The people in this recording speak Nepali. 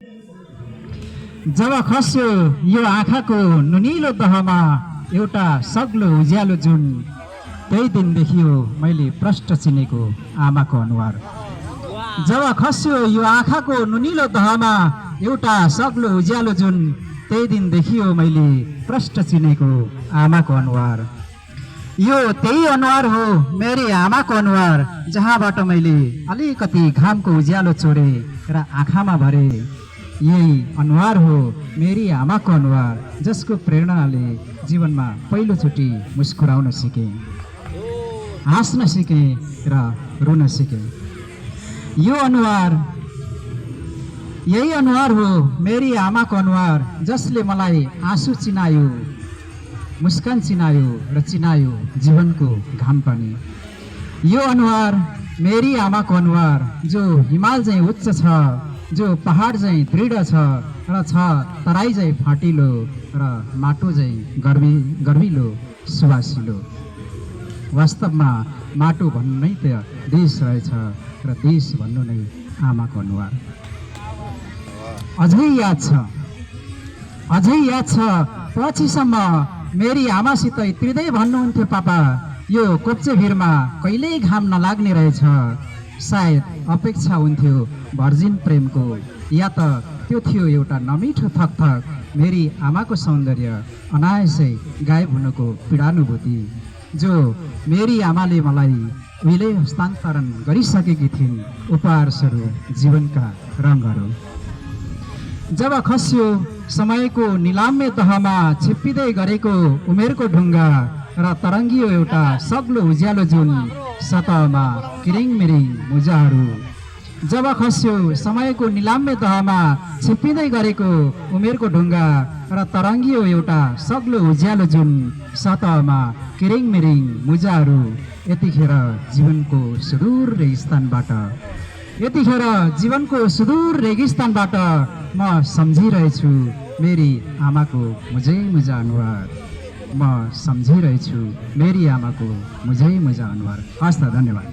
जब खस्यो यो आँखाको नुनिलो दहमा एउटा सग्लो उज्यालो जुन, त्यही दिन देखियो मैले प्रष्ट चिनेको आमाको अनुहार। जब खस्यो यो आँखाको नुनिलो दहमा एउटा सग्लो उज्यालो जुन, त्यही दिन देखियो मैले प्रष्ट चिनेको आमाको अनुहार। यो त्यही अनुहार हो मेरी आमाको अनुहार, जहाँबाट मैले अलिकति घामको उज्यालो चोरे र आँखामा भरे। यही अनुहार हो मेरी आमाको अनुहार, जसको प्रेरणाले जीवनमा पहिलोचोटि मुस्कुराउन सिके, हाँस्न सिके र रुन सिके। यो अनुहार, यही अनुहार हो मेरी आमाको अनुहार, जसले मलाई आँसु चिनायो, मुस्कान चिनायो र चिनायो जीवनको घाम पनि। यो अनुहार मेरी आमाको अनुहार, जो हिमाल चाहिँ उच्च छ, जो पहाड चाहिँ दृढ छ र छ तराई चाहिँ फाटिलो र माटो चाहिँ गर्विलो सुवासिलो। वास्तवमा माटो भन्नु नै त देश रहेछ र देश भन्नु नै आमाको अनुहार। अझै याद छ पछिसम्म मेरी आमासित त्रिदै भन्नुहुन्थ्यो, पापा यो कोप्चे भिरमा कहिल्यै घाम नलाग्ने रहेछ। सायद अपेक्षा हुन्थ्यो भर्जिन प्रेमको, या त त्यो थियो एउटा नमिठो थकथक, मेरी आमाको सौन्दर्य अनायासै गायब हुनुको पीडानुभूति, जो मेरी आमाले मलाई उहिले हस्तान्तरण गरिसकेकी थिइन्, उपहार स्वरूप जीवनका रङहरू। जब खस्यो समयको निलाम्य दहमा छिप्पिँदै गरेको उमेरको ढुङ्गा र तरङ्गियो एउटा सग्लो उज्यालो जुन, सतहमा किरिङमिरिङ मुजाहरू। जब खस्यो समयको निलाम्य दहमा छिप्पिँदै गरेको उमेरको ढुङ्गा र तरङ्गियो एउटा सग्लो उज्यालो जुन, सतहमा किरिङमिरिङ मुजाहरू। यतिखेर जीवनको सुदूर रेगिस्तानबाट म सम्झिरहेछु मेरी आमाको मुझै अनुहार। म सम्झिरहेछु मेरी आमाको मुझै अनुहार। हस् त, धन्यवाद।